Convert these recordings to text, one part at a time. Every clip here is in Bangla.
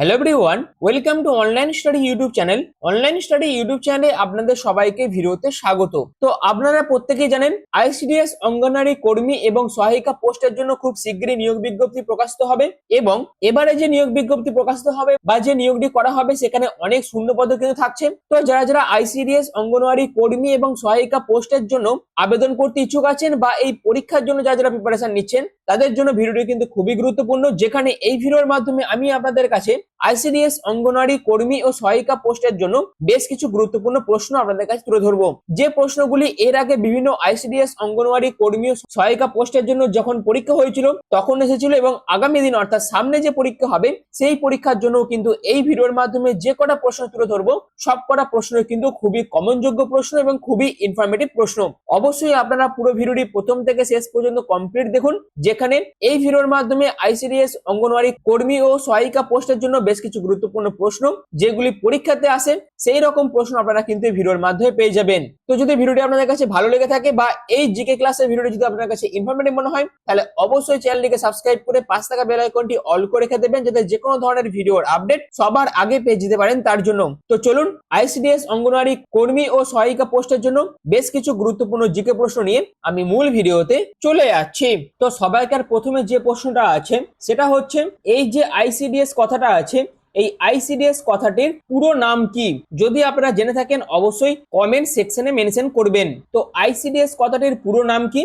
Hello everyone, welcome to online study YouTube channel. Online study YouTube চ্যানেলে আপনাদের সবাইকে ভিডিওতে স্বাগত। তো আপনারা প্রত্যেকেই জানেন আইসিডিএস অঙ্গনওয়াড়ি কর্মী এবং সহায়িকা পোস্টের জন্য খুব শীঘ্রই নিয়োগ বিজ্ঞপ্তি প্রকাশিত হবে এবং এবারে যে নিয়োগ বিজ্ঞপ্তি প্রকাশিত হবে বা যে নিয়োগটি করা হবে সেখানে অনেক শূন্যপদ কিন্তু থাকছে। তো যারা যারা আইসিডিএস অঙ্গনওয়াড়ি কর্মী এবং সহায়িকা পোস্টের জন্য আবেদন করতে ইচ্ছুক আছেন বা এই পরীক্ষার জন্য যারা যারা প্রিপারেশন নিচ্ছেন তাদের জন্য ভিডিওটি কিন্তু খুবই গুরুত্বপূর্ণ, যেখানে এই ভিডিওর মাধ্যমে আমি আপনাদের কাছে আইসিডিএস অঙ্গনওয়াড়ি কর্মী ও সহায়িকা পোস্টের জন্য বেশ কিছু গুরুত্বপূর্ণ প্রশ্ন আপনাদের কাছে তুলে ধরবো। যে প্রশ্নগুলি এর আগে বিভিন্ন আইসিডিএস অঙ্গনওয়াড়ি কর্মী ও সহায়িকা পোস্টের জন্য যখন পরীক্ষা হয়েছিল তখন এসেছিল এবং আগামী দিন অর্থাৎ সামনে যে পরীক্ষা হবে সেই পরীক্ষার জন্য কিন্তু এই ভিডিওর মাধ্যমে যে কটা প্রশ্ন তুলে ধরবো সব কটা প্রশ্ন কিন্তু খুবই কমনযোগ্য প্রশ্ন এবং খুবই ইনফরমেটিভ প্রশ্ন। অবশ্যই আপনারা পুরো ভিডিওটি প্রথম থেকে শেষ পর্যন্ত কমপ্লিট দেখুন, যেখানে এই ভিডিওর মাধ্যমে আইসিডিএস অঙ্গনওয়াড়ি কর্মী ও সহায়িকা পোস্টের জন্য বেশ কিছু গুরুত্বপূর্ণ প্রশ্ন যেগুলি পরীক্ষাতে আসে সেই রকম প্রশ্ন আপনারা কিন্তু এই ভিডিওর মাধ্যমে পেয়ে যাবেন। তো যদি ভিডিওটি আপনাদের কাছে ভালো লেগে থাকে বা এই জিকে ক্লাসের ভিডিওটি যদি আপনার কাছে ইনফরমেটিভ মনে হয় তাহলে অবশ্যই চ্যানেলটিকে সাবস্ক্রাইব করে পাশে থাকা বেল আইকনটি অল করে রেখে দেবেন, যাতে যে কোনো ধরনের ভিডিওর আপডেট সবার আগে পেয়ে যেতে পারেন তার জন্য। তো চলুন আইসিডিএস অঙ্গনওয়াড়ি কর্মী ও সহায়িকা পোস্টের জন্য বেশ কিছু গুরুত্বপূর্ণ জিকে প্রশ্ন নিয়ে আমি মূল ভিডিওতে চলে যাচ্ছি। তো সবাইকার প্রথমে যে প্রশ্নটা আছে সেটা হচ্ছে এই যে আইসিডিএস কথাটা আছে, এই আইসিডিএস কথাটির পুরো নাম কি? যদি আপনারা জেনে থাকেন অবশ্যই কমেন্ট সেকশনে মেনশন করবেন। তো আইসিডিএস কথাটির পুরো নাম কি?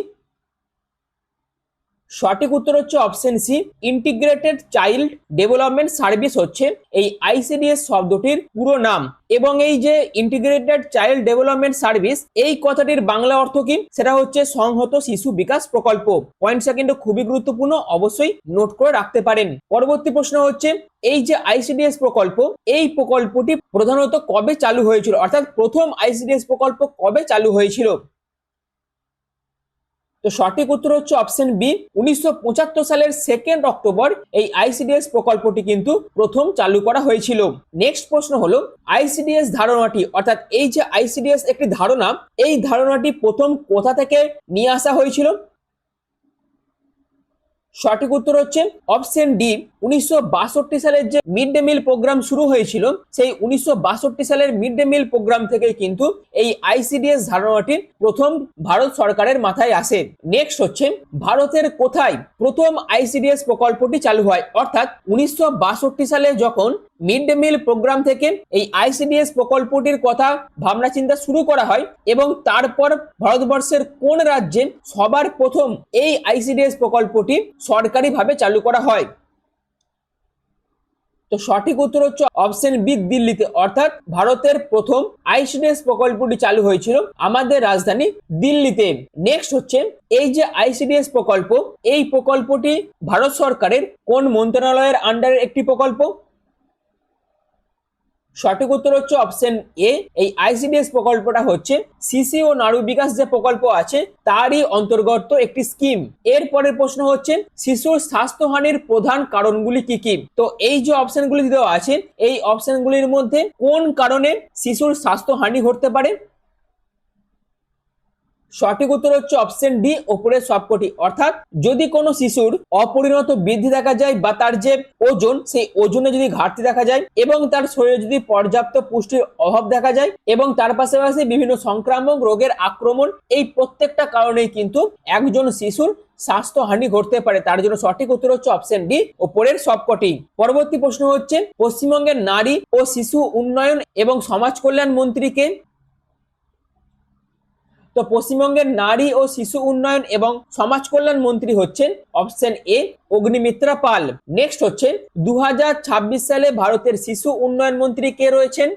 সঠিক উত্তর হচ্ছে option C, integrated child development service হচ্ছে এই আইসিডিএস শব্দটির পুরো নাম। এবং এই যে ইন্টিগ্রেটেড চাইল্ড ডেভেলপমেন্ট সার্ভিস এই কথাটির বাংলা অর্থ কি? সেটা হচ্ছে সংহত শিশু বিকাশ প্রকল্প। পয়েন্টটা কিন্তু খুবই গুরুত্বপূর্ণ, অবশ্যই নোট করে রাখতে পারেন। পরবর্তী প্রশ্ন হচ্ছে এই যে আইসিডিএস প্রকল্প এই প্রকল্পটি প্রধানত কবে চালু হয়েছিল, অর্থাৎ প্রথম আইসিডিএস প্রকল্প কবে চালু হয়েছিল? তো সঠিক উত্তর হচ্ছে অপশন বি, 1975 সালের 2 অক্টোবর এই আইসিডিএস প্রকল্পটি কিন্তু প্রথম চালু করা হয়েছিল। নেক্সট প্রশ্ন হলো আইসিডিএস ধারণাটি, অর্থাৎ এই যে আইসিডিএস একটি ধারণা, এই ধারণাটি প্রথম কোথা থেকে নিয়ে আসা হয়েছিল? সঠিক উত্তর হচ্ছে অপশন ডি, 1962 সালের যে মিড ডে মিল প্রোগ্রাম শুরু হয়েছিল সেই 1962 সালের মিড ডে মিল প্রোগ্রাম থেকে কিন্তু এই আইসিডিএস ধারণাটি প্রথম ভারত সরকারের মাথায় আসে। নেক্সট হচ্ছে ভারতের কোথায় প্রথম আইসিডিএস প্রকল্পটি চালু হয়, অর্থাৎ 1962 সালে যখন মিড ডে মিল প্রোগ্রাম থেকে এই আইসিডিএস প্রকল্পটির কথা ভাবনা চিন্তা শুরু করা হয় এবং তারপর ভারতবর্ষের কোন রাজ্যে সবার প্রথম এই আইসিডিএস প্রকল্পটি সরকারিভাবে চালু করা হয়? তো সঠিক উত্তর হচ্ছে অপশন বি, দিল্লিতে। অর্থাৎ ভারতের প্রথম আইসিডিএস প্রকল্পটি চালু হয়েছিল আমাদের রাজধানী দিল্লিতে। নেক্সট হচ্ছে এই যে আইসিডিএস প্রকল্প এই প্রকল্পটি ভারত সরকারের কোন মন্ত্রণালয়ের আন্ডারে একটি প্রকল্প? সঠিক উত্তর হচ্ছে অপশন এ, এই আইসিডিএস প্রকল্পটা হচ্ছে শিশু ও নারী বিকাশ যে প্রকল্প আছে তারই অন্তর্গত একটি স্কিম। এর পরের প্রশ্ন হচ্ছে শিশুর স্বাস্থ্যহানির প্রধান কারণগুলি কি কি? তো এই যে অপশনগুলি দেওয়া আছে এই অপশনগুলির মধ্যে কোন কারণে শিশুর স্বাস্থ্যহানি ঘটতে পারে? সঠিক উত্তর হচ্ছে অপশন ডি, ওপরের সবকটি। অর্থাৎ যদি কোনো শিশুর অপরিণত বৃদ্ধি দেখা যায় বা তার যে ওজন সেই ওজনে যদি ঘাটতি দেখা যায় এবং তার শরীরে যদি পর্যাপ্ত পুষ্টির অভাব দেখা যায় এবং তার পাশাপাশি বিভিন্ন সংক্রামক রোগের আক্রমণ, এই প্রত্যেকটা কারণেই কিন্তু একজন শিশুর স্বাস্থ্যহানি ঘটতে পারে। তার জন্য সঠিক উত্তর হচ্ছে অপশন ডি, ওপরের সবকটি। পরবর্তী প্রশ্ন হচ্ছে পশ্চিমবঙ্গের নারী ও শিশু উন্নয়ন এবং সমাজ কল্যাণ মন্ত্রীকে? তো পশ্চিমবঙ্গের নারী ও শিশু উন্নয়ন এবং সমাজ কল্যাণ মন্ত্রী হচ্ছেন option A, Agnimitra Paul. Next হচ্ছে 2026 সালে ভারতের শিশু উন্নয়ন মন্ত্রী কে রয়েছেন?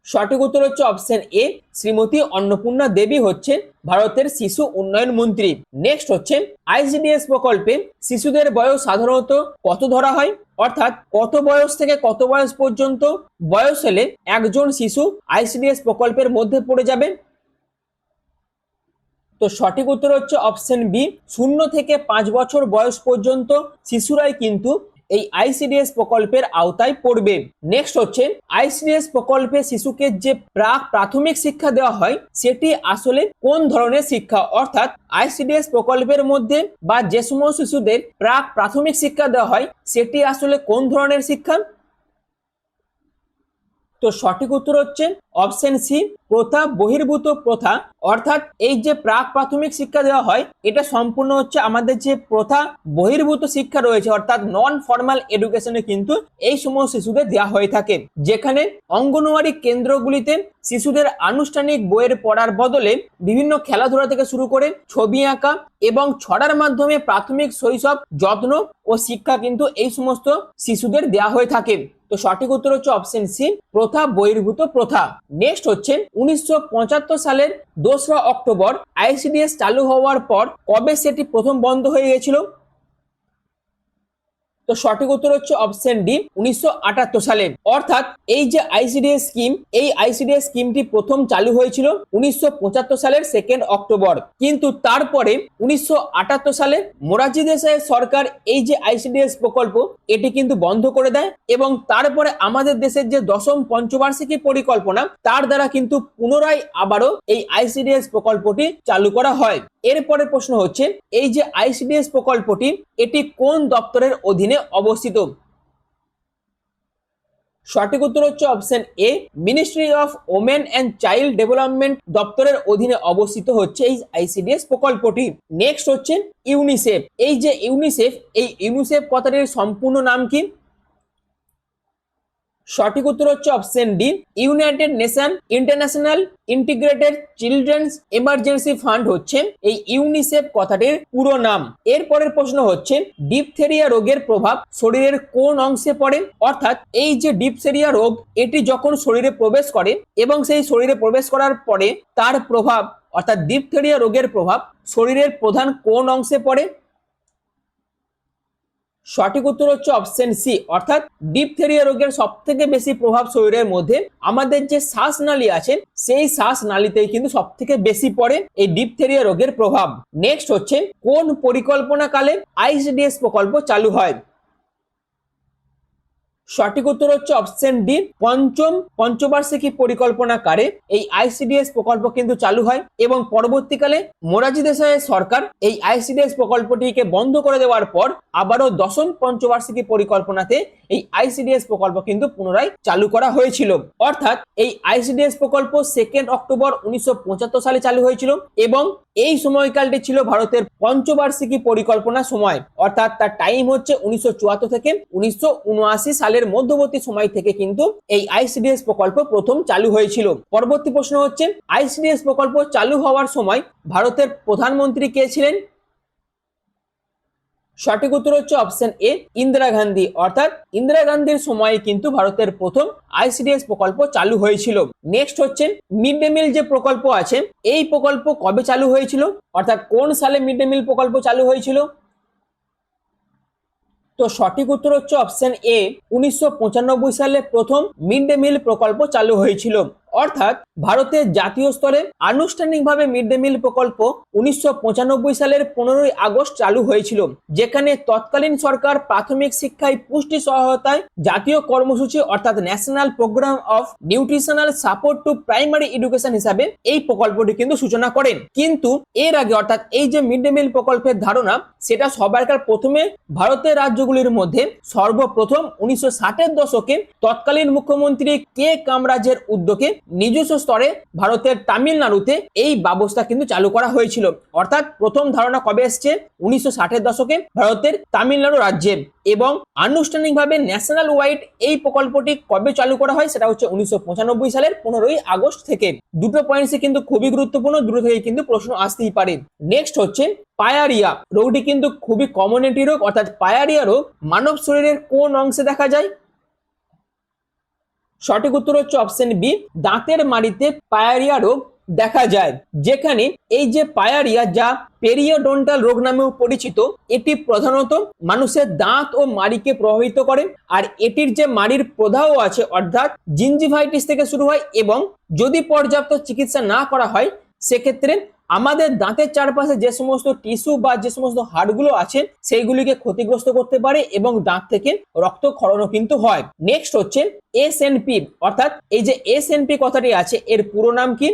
সঠিক উত্তর হচ্ছে অপশন এ, শ্রীমতী অন্নপূর্ণা দেবী হচ্ছেন ভারতের শিশু উন্নয়ন মন্ত্রী। নেক্সট হচ্ছে আইসিডিএস প্রকল্পে শিশুদের বয়স সাধারণত কত ধরা হয়, অর্থাৎ কত বয়স থেকে কত বয়স পর্যন্ত বয়স হলে একজন শিশু আইসিডিএস প্রকল্পের মধ্যে পড়ে যাবে? তো সঠিক উত্তর হচ্ছে অপশন বি, 0 থেকে 5 বছর বয়স পর্যন্ত শিশুরাই কিন্তু এই আইসিডিএস প্রকল্পের আওতায় পড়বে। নেক্সট হচ্ছে আইসিডিএস প্রকল্পে শিশুকে যে প্রাক প্রাথমিক শিক্ষা দেওয়া হয় সেটি আসলে কোন ধরনের শিক্ষা, অর্থাৎ আইসিডিএস প্রকল্পের মধ্যে বা যে সমস্ত শিশুদের প্রাক প্রাথমিক শিক্ষা দেওয়া হয় সেটি আসলে কোন ধরনের শিক্ষা। তো সঠিক উত্তর হচ্ছে অপশন সি, প্রথা বহির্ভূত প্রথা। অর্থাৎ এই যে প্রাক প্রাথমিক শিক্ষা দেওয়া হয় এটা সম্পূর্ণ হচ্ছে আমাদের যে প্রথা বহির্ভূত শিক্ষা রয়েছে, অর্থাৎ নন ফর্মাল এডুকেশনে কিন্তু এই সমস্ত শিশুদের দেওয়া হয়ে থাকে, যেখানে অঙ্গনওয়াড়ি কেন্দ্রগুলিতে শিশুদের আনুষ্ঠানিক বইয়ের পড়ার বদলে বিভিন্ন খেলাধুলা থেকে শুরু করে ছবি আঁকা এবং ছড়ার মাধ্যমে প্রাথমিক শৈশব যত্ন ও শিক্ষা কিন্তু এই সমস্ত শিশুদের দেওয়া হয়ে থাকে। তো সঠিক উত্তর হচ্ছে অপশন সি, প্রথা বহির্ভূত প্রথা। নেক্সট হচ্ছে 1975 সালের 2রা অক্টোবর আইসিডিএস চালু হওয়ার পর কবে সেটি প্রথম বন্ধ হয়ে গেছিল। তো সঠিক উত্তর হচ্ছে অপশন ডি, 1978 সালে। অর্থাৎ এই যে আইসিডিএস স্কিম, এই আইসিডিএস স্কিমটি প্রথম চালু হয়েছিল 1975 সালের 2 অক্টোবর, কিন্তু তারপরে 1978 সালে মোরারজি দেশাইয়ের সরকার এই যে আইসিডিএস প্রকল্প এটি কিন্তু বন্ধ করে দেয় এবং তারপরে আমাদের দেশের যে 10ম পঞ্চবার্ষিকী পরিকল্পনা তার দ্বারা কিন্তু পুনরায় আবারও এই আইসিডিএস প্রকল্পটি চালু করা হয়। এরপরে প্রশ্ন হচ্ছে এই যে আইসিডিএস প্রকল্পটি এটি কোন দপ্তরের অধীনে অবস্থিত। সঠিক উত্তর হচ্ছে option A, ministry of women and child development দপ্তরের অধীনে অবস্থিত হচ্ছে এই আইসিডিএস প্রকল্পটি। নেক্সট হচ্ছে ইউনিসেফ। এই যে ইউনিসেফ, এই ইউনিসেফ কথাটির সম্পূর্ণ নাম কি। সঠিক উত্তর হচ্ছে option D, United nation international integrated children's emergency fund হচ্ছে এই ইউনিসেফ কথাটির পুরো নাম। এরপরের প্রশ্ন হচ্ছে ডিপথেরিয়া রোগের প্রভাব শরীরের কোন অংশে পড়ে। অর্থাৎ এই যে ডিপথেরিয়া রোগ এটি যখন শরীরে প্রবেশ করে এবং সেই শরীরে প্রবেশ করার পরে তার প্রভাব অর্থাৎ ডিপথেরিয়া রোগের প্রভাব শরীরের প্রধান কোন অংশে পড়ে। সঠিক উত্তর হচ্ছে অপশন সি, অর্থাৎ ডিপথেরিয়া রোগের সব থেকে বেশি প্রভাব শরীরের মধ্যে আমাদের যে শ্বাসনালী আছে সেই শ্বাসনালীতেই কিন্তু সব থেকে বেশি পড়ে এই ডিপথেরিয়া রোগের প্রভাব। নেক্সট হচ্ছে কোন পরিকল্পনাকালে আইসিডিএস প্রকল্প চালু হয়। সঠিক উত্তর হচ্ছে অপশন ডি, পঞ্চম পঞ্চবার্ষিকী পরিকল্পনাকালে এই আইসিডিএস প্রকল্প কিন্তু চালু হয় এবং পরবর্তীকালে মোরারজি দেশাইয়ের সরকার এই আইসিডিএস প্রকল্পটিকে বন্ধ করে দেওয়ার পর আবারও 10ম পঞ্চবার্ষিকী পরিকল্পনাতে এই আইসিডিএস প্রকল্প কিন্তু পুনরায় চালু করা হয়েছিল। অর্থাৎ এই আইসিডিএস প্রকল্প 2 অক্টোবর 1975 সালে চালু হয়েছিল এবং এই সময়কালটি ছিল ভারতের পঞ্চবার্ষিকী পরিকল্পনা সময়, অর্থাৎ তার টাইম হচ্ছে 1974 থেকে 1979 সালের মধ্যবর্তী সময় থেকে কিন্তু এই আইসিডিএস প্রকল্প প্রথম চালু হয়েছিল। পরবর্তী প্রশ্ন হচ্ছে আইসিডিএস প্রকল্প চালু হওয়ার সময় ভারতের প্রধানমন্ত্রী কে ছিলেন। সঠিক উত্তর হচ্ছে অপশন এ, ইন্দিরা গান্ধী। অর্থাৎ ইন্দিরা গান্ধীর সময়ে কিন্তু ভারতের প্রথম আইসিডিএস প্রকল্প চালু হয়েছিল। নেক্সট হচ্ছে মিড ডে মিল যে প্রকল্প আছে এই প্রকল্প কবে চালু হয়েছিল, অর্থাৎ কোন সালে মিড ডে মিল প্রকল্প চালু হয়েছিল। তো সঠিক উত্তর হচ্ছে অপশন এ, 1995 সালে প্রথম মিড ডে মিল প্রকল্প চালু হয়েছিল। অর্থাৎ ভারতের জাতীয় স্তরে আনুষ্ঠানিকভাবে মিড ডে মিল প্রকল্প 1995 সালের 15ই আগস্ট চালু হয়েছিল, যেখানে তৎকালীন সরকার প্রাথমিক শিক্ষায় পুষ্টি সহায়তায় জাতীয় কর্মসূচি অর্থাৎ national programme of nutritional support to primary education হিসাবে এই প্রকল্পটি কিন্তু সূচনা করেন। কিন্তু এর আগে অর্থাৎ এই যে মিড ডে মিল প্রকল্পের ধারণা সেটা সবাইকার প্রথমে ভারতের রাজ্যগুলির মধ্যে সর্বপ্রথম 1960-এর দশকে তৎকালীন মুখ্যমন্ত্রী কে কামরাজের উদ্যোগে নিজস্ব স্তরে ভারতের তামিলনাড়ুতে এই ব্যবস্থা কিন্তু চালু করা হয়েছিল। অর্থাৎ প্রথম ধারণা কবে এসছে 1960-এর দশকে ভারতের তামিলনাড়ু রাজ্যে, এবং আনুষ্ঠানিকভাবে ন্যাশনাল ওয়াইড এই প্রকল্পটি কবে চালু করা হয় সেটা হচ্ছে 1995 সালের 15ই আগস্ট থেকে। দুটো পয়েন্টস কিন্তু খুবই গুরুত্বপূর্ণ, দুটো থেকে কিন্তু প্রশ্ন আসতেই পারে। নেক্সট হচ্ছে পায়ারিয়া রোগটি কিন্তু খুবই কমন একটি রোগ, অর্থাৎ পায়ারিয়া রোগ মানব শরীরের কোন অংশে দেখা যায়। সঠিক উত্তর হচ্ছে অপশন বি, দাঁতের মাড়িতে পায়ারিয়া রোগ দেখা যায়, যেখানে এই যে পায়ারিয়া যা পেরিওডন্টাল রোগ নামেও পরিচিত এটি প্রধানত মানুষের দাঁত ও মাড়িকে প্রভাবিত করে, আর এটির যে মাড়ির প্রদাহ আছে অর্থাৎ জিঞ্জিভাইটিস থেকে শুরু হয় এবং যদি পর্যাপ্ত চিকিৎসা না করা হয় সেক্ষেত্রে আমাদের দাঁতের চারপাশে যে সমস্ত টিস্যু বা যে সমস্ত হাড়গুলো আছে সেইগুলিকে ক্ষতিগ্রস্ত করতে পারে এবং দাঁত থেকে রক্তক্ষরণও কিন্তু হয়। নেক্সট হচ্ছে এসএনপি, অর্থাৎ এই যে এসএনপি কথাটি আছে এর পুরো নাম কি?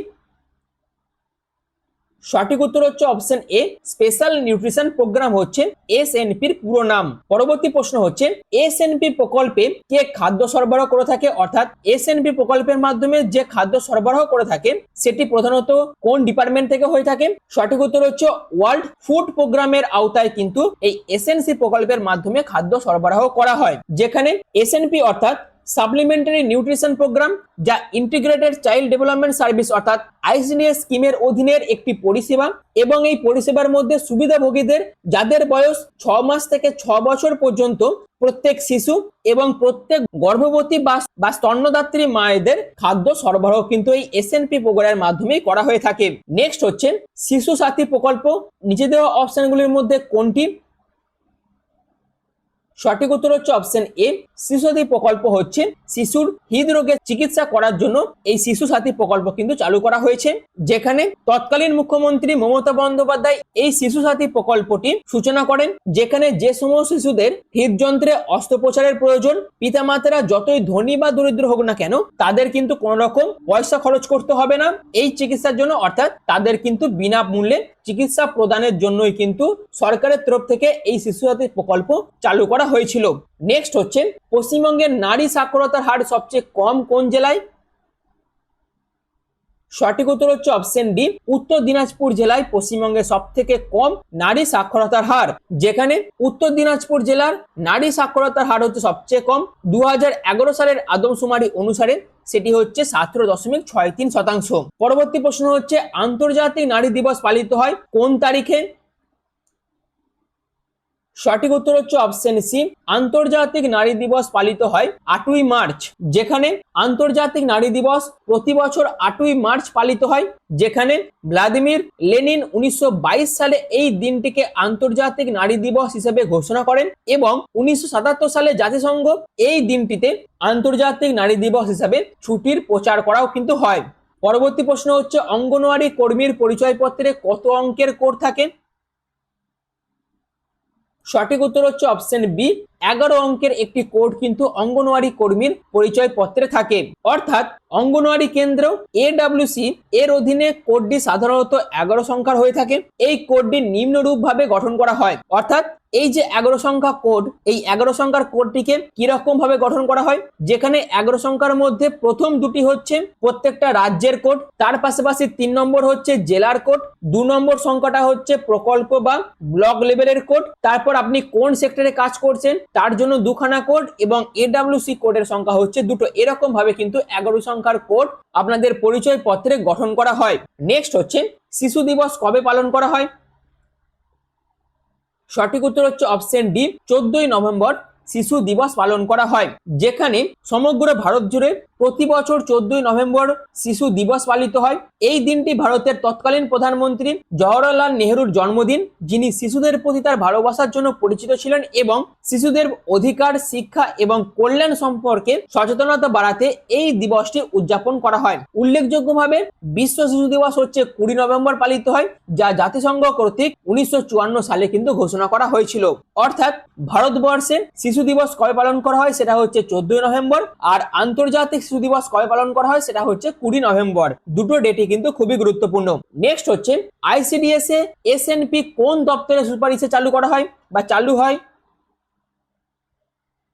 সঠিক উত্তর হচ্ছে option A, special nutrition programme হচ্ছে এসএনপির পুরো নাম। পরবর্তী প্রশ্ন হচ্ছে এসএনপি প্রকল্পে কে খাদ্য সরবরাহ করে থাকে, অর্থাৎ এসএনপি প্রকল্পের মাধ্যমে যে খাদ্য সরবরাহ করে থাকে সেটি প্রধানত কোন ডিপার্টমেন্ট থেকে হয়ে থাকে? সঠিক উত্তর হচ্ছে ওয়ার্ল্ড ফুড প্রোগ্রামের আওতায় কিন্তু এই এসএনসি প্রকল্পের মাধ্যমে খাদ্য সরবরাহ করা হয়, যেখানে এসএনপি অর্থাৎ সাপ্লিমেন্টারি নিউট্রিশন প্রোগ্রাম, যা ইন্টিগ্রেটেড চাইল্ড ডেভেলপমেন্ট সার্ভিস অর্থাৎ আইসিডিএস স্কিমের অধীনের একটি পরিষেবা, এবং এই পরিষেবার মধ্যে সুবিধাভোগীদের যাদের বয়স 6 মাস থেকে 6 বছর পর্যন্ত প্রত্যেক শিশু এবং প্রত্যেক গর্ভবতী বা স্তন্যদাত্রী মায়েদের খাদ্য সরবরাহ কিন্তু এই এসএনপি প্রোগ্রামের মাধ্যমেই করা হয়ে থাকে। নেক্সট হচ্ছে শিশু সাথী প্রকল্প নিচে দেওয়া অপশনগুলির মধ্যে কোনটি? সঠিক উত্তর হচ্ছে অপশন এ, শিশু সাথী প্রকল্প হচ্ছে শিশুর হৃদরোগের চিকিৎসা করার জন্য এই শিশু সাথী প্রকল্প কিন্তু চালু করা হয়েছে, যেখানে তৎকালীন মুখ্যমন্ত্রী মমতা বন্দ্যোপাধ্যায় এই শিশু সাথী প্রকল্পটি সূচনা করেন, যেখানে যে সমস্ত শিশুদের হৃদযন্ত্রে অস্ত্রোপচারের প্রয়োজন, পিতামাতারা যতই ধনী বা দরিদ্র হোক না কেন তাদের কিন্তু কোনো রকম পয়সা খরচ করতে হবে না এই চিকিৎসার জন্য, অর্থাৎ তাদের কিন্তু বিনামূল্যে চিকিৎসা প্রদানের জন্যই কিন্তু সরকারের তরফ থেকে এই শিশু সাথী প্রকল্প চালু করা হয়েছিল। নেক্সট হচ্ছে পশ্চিমবঙ্গের নারী সাক্ষরতার হার সবচেয়ে কম কোন জেলায়? সঠিক উত্তর হচ্ছে অপশন ডি, উত্তর দিনাজপুর জেলায় পশ্চিমবঙ্গের সব থেকে কম নারী সাক্ষরতার হার, যেখানে উত্তর দিনাজপুর জেলার নারী সাক্ষরতার হার হচ্ছে সবচেয়ে কম। 2011 সালের আদমশুমারি অনুসারে সেটি হচ্ছে 17.63%। পরবর্তী প্রশ্ন হচ্ছে আন্তর্জাতিক নারী দিবস পালিত হয় কোন তারিখে? সঠিক উত্তর হচ্ছে অপশন সি, আন্তর্জাতিক নারী দিবস পালিত হয় 8ই মার্চ, যেখানে আন্তর্জাতিক নারী দিবস প্রতি বছর 8ই মার্চ পালিত হয়, যেখানে ভ্লাদিমির লেনিন 1922 সালে এই দিনটিকে আন্তর্জাতিক নারী দিবস হিসেবে ঘোষণা করেন এবং 1977 সালে জাতিসংঘ এই দিনটিতে আন্তর্জাতিক নারী দিবস হিসেবে ছুটির প্রচার করাও কিন্তু হয়। পরবর্তী প্রশ্ন হচ্ছে অঙ্গনওয়াড়ি কর্মীর পরিচয়পত্রে কত অঙ্কের কোড থাকে? সঠিক উত্তর হচ্ছে অপশন বি, 11 অঙ্কের একটি কোড কিন্তু অঙ্গনওয়াড়ি কর্মীর পরিচয়পত্রে থাকে, অর্থাৎ অঙ্গনওয়াড়ি কেন্দ্র এডব্লিউসি এর অধীনে কোডটি সাধারণত 11 সংখ্যার হয়ে থাকে। এই কোডটি নিম্নরূপ ভাবে গঠন করা হয়, অর্থাৎ এই যে 11 সংখ্যা কোড, এই 11 সংখ্যার কোডটিকে কিরকম ভাবে গঠন করা হয়, যেখানে 11 সংখ্যার মধ্যে প্রথম দুটি হচ্ছে প্রত্যেকটা রাজ্যের কোড, তার পাশাপাশি 3 নম্বর হচ্ছে জেলার কোড, 2 নম্বর সংখ্যাটা হচ্ছে প্রকল্প বা ব্লক লেভেলের কোড, তারপর আপনি কোন সেক্টরে কাজ করছেন তার জন্য 2খানা কোড এবং এডব্লিউসি কোডের সংখ্যা হচ্ছে 2টো। এরকম ভাবে কিন্তু 11 সংখ্যার কোড আপনাদের পরিচয় পত্রে গঠন করা হয়। নেক্সট হচ্ছে শিশু দিবস কবে পালন করা হয়? সঠিক উত্তর হচ্ছে অপশন ডি, 14ই নভেম্বর শিশু দিবস পালন করা হয়, যেখানে সমগ্র ভারত জুড়ে প্রতি বছর 14ই নভেম্বর শিশু দিবস পালিত হয়। এই দিনটি ভারতের তৎকালীন প্রধানমন্ত্রী জওহরলাল নেহরুর জন্মদিন, যিনি শিশুদের প্রতি তার ভালোবাসার জন্য পরিচিত ছিলেন এবং শিশুদের অধিকার, শিক্ষা এবং কল্যাণ সম্পর্কে সচেতনতা বাড়াতে এই দিবসটি উদযাপন করা হয়। উল্লেখযোগ্যভাবে বিশ্ব শিশু দিবস হচ্ছে 20 নভেম্বর পালিত হয়, যা জাতিসংঘ কর্তৃক 1954 সালে কিন্তু ঘোষণা করা হয়েছিল। অর্থাৎ ভারতবর্ষে শিশু দিবস কবে পালন করা হয় সেটা হচ্ছে 14ই নভেম্বর, আর আন্তর্জাতিক শিশু দিবস কবে পালন করা হয় সেটা হচ্ছে 20 নভেম্বর। দুটো ডেটই কিন্তু খুবই গুরুত্বপূর্ণ। নেক্সট হচ্ছে আইসিডিএস এ এসএনপি কোন দপ্তরের সুপারিশে চালু করা হয় বা চালু হয়?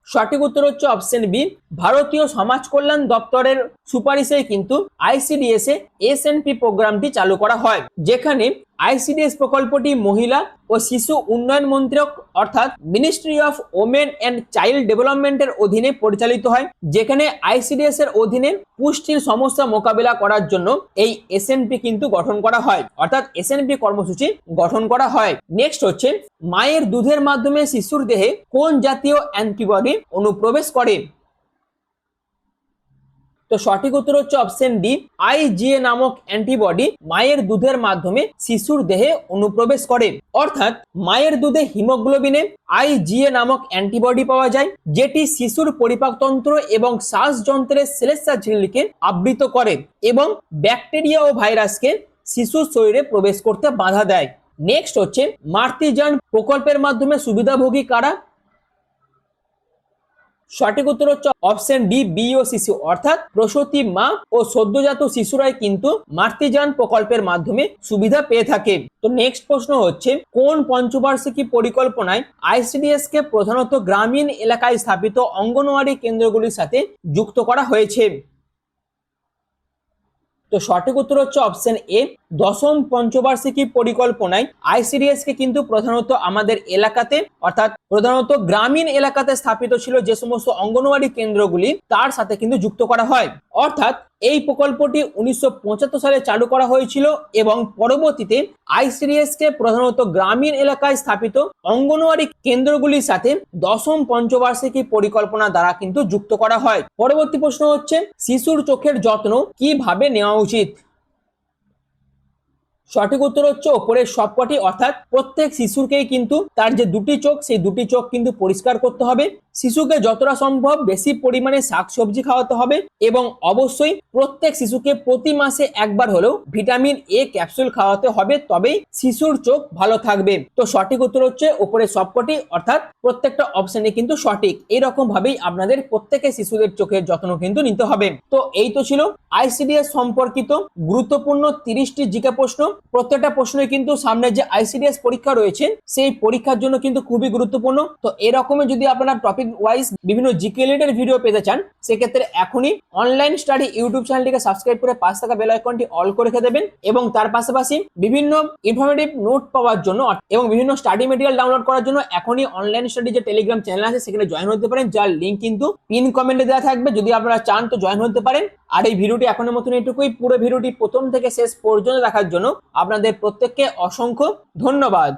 সঠিক উত্তর হচ্ছে অপশন বি, ভারতীয় সমাজ কল্যাণ দপ্তরের সুপারিশে কিন্তু আইসিডিএস এ এসএনপি প্রোগ্রামটি চালু করা হয়, যেখানে আইসিডিএস প্রকল্পটি মহিলা ও শিশু উন্নয়ন মন্ত্রক অর্থাৎ ministry of women and child ডেভেলপমেন্টের অধীনে পরিচালিত হয়, যেখানে আইসিডিএস এর অধীনে পুষ্টির সমস্যা মোকাবিলা করার জন্য এই এসএনপি কিন্তু গঠন করা হয়, অর্থাৎ এসএনপি কর্মসূচি গঠন করা হয়। নেক্সট হচ্ছে মায়ের দুধের মাধ্যমে শিশুর দেহে কোন জাতীয় অ্যান্টিবডি অনুপ্রবেশ করে? তো সঠিক উত্তর হচ্ছে অপশন ডি, আইজিএ নামক অ্যান্টিবডি মায়ের দুধের মাধ্যমে শিশুর দেহে অনুপ্রবেশ করে, অর্থাৎ মায়ের দুধে হিমোগ্লোবিনে আইজিএ নামক অ্যান্টিবডি পাওয়া যায়, যেটি শিশুর পরিপাকতন্ত্র এবং শ্বাসযন্ত্রের শ্লেষ্মা ঝিল্লিকে আবৃত করে এবং ব্যাকটেরিয়া ও ভাইরাসকে শিশুর শরীরে প্রবেশ করতে বাধা দেয়। নেক্সট হচ্ছে মাতৃযান প্রকল্পের মাধ্যমে সুবিধাভোগী কারা? সঠিক উত্তর হচ্ছে অপশন ডি, বি ও শিশু, অর্থাৎ প্রসূতি মা ও সদ্যজাত শিশুরাই কিন্তু মাতৃযান প্রকল্পের মাধ্যমে সুবিধা পেয়ে থাকে। তো নেক্সট প্রশ্ন হচ্ছে কোন পঞ্চবার্ষিকী পরিকল্পনায় আইসিডিএস কে প্রধানত গ্রামীণ এলাকায় স্থাপিত অঙ্গনওয়াড়ি কেন্দ্রগুলির সাথে যুক্ত করা হয়েছে? তো সঠিক উত্তর হচ্ছে অপশন এ, দশম পঞ্চবার্ষিকী পরিকল্পনায় আইসিডিএস কে কিন্তু প্রধানত আমাদের এলাকাতে অর্থাৎ প্রধানত গ্রামীণ এলাকাতে স্থাপিত ছিল যে সমস্ত অঙ্গনওয়াড়ি কেন্দ্রগুলি তার সাথে কিন্তু যুক্ত করা হয়। অর্থাৎ এই প্রকল্পটি 1975 সালে চালু করা হয়েছিল এবং পরবর্তীতে আইসিডিএস কে প্রধানত গ্রামীণ এলাকায় স্থাপিত অঙ্গনওয়াড়ি কেন্দ্রগুলির সাথে দশম পঞ্চবার্ষিকী পরিকল্পনা দ্বারা কিন্তু যুক্ত করা হয়। পরবর্তী প্রশ্ন হচ্ছে শিশুর চোখের যত্ন কিভাবে নেওয়া উচিত? সঠিক উত্তর হচ্ছে ওপরের সবকটি, অর্থাৎ প্রত্যেক শিশুকেই কিন্তু তার যে দুটি চোখ সেই দুটি চোখ কিন্তু পরিষ্কার করতে হবে। শিশুকে যতটা সম্ভব বেশি পরিমাণে শাকসবজি খাওয়াতে হবে এবং অবশ্যই প্রত্যেক শিশুকে প্রতি মাসে একবার হলেও ভিটামিন এ ক্যাপসুল খাওয়াতে হবে, তবেই শিশুর চোখ ভালো থাকবে। তো সঠিক উত্তর হচ্ছে ওপরের সবকটি, অর্থাৎ প্রত্যেকটা অপশনে কিন্তু সঠিক। এইরকম ভাবেই আপনাদের প্রত্যেকে শিশুদের চোখের যত্ন কিন্তু নিতে হবে। তো এই তো ছিল আইসিডিএস সম্পর্কিত গুরুত্বপূর্ণ 30টি জিকে প্রশ্ন। প্রত্যেকটা প্রশ্নই কিন্তু সামনে যে আইসিডিএস পরীক্ষা রয়েছে সেই পরীক্ষার জন্য কিন্তু খুবই গুরুত্বপূর্ণ। তো এরকমই যদি আপনারা টপিক ওয়াইজ বিভিন্ন জিকে রিলেটেড ভিডিও পেতে চান সেক্ষেত্রে এখনই অনলাইন স্টাডি ইউটিউব চ্যানেলটিকে সাবস্ক্রাইব করে পাশে থাকা বেল আইকনটি অল করে রেখে দেবেন এবং তার পাশাপাশি বিভিন্ন ইনফরমেটিভ নোট পাওয়ার জন্য এবং বিভিন্ন স্টাডি মেটেরিয়াল ডাউনলোড করার জন্য এখনই অনলাইন স্টাডি যে টেলিগ্রাম চ্যানেল আছে সেখানে জয়েন হতে পারেন, যার লিংক কিন্তু পিন কমেন্টে দেওয়া থাকবে। যদি আপনারা চান তো জয়েন হতে পারেন। আর এই ভিডিওটি এখনের মতন এটুকুই। পুরো ভিডিওটি প্রথম থেকে শেষ পর্যন্ত দেখার জন্য আপনাদের প্রত্যেককে অসংখ্য ধন্যবাদ।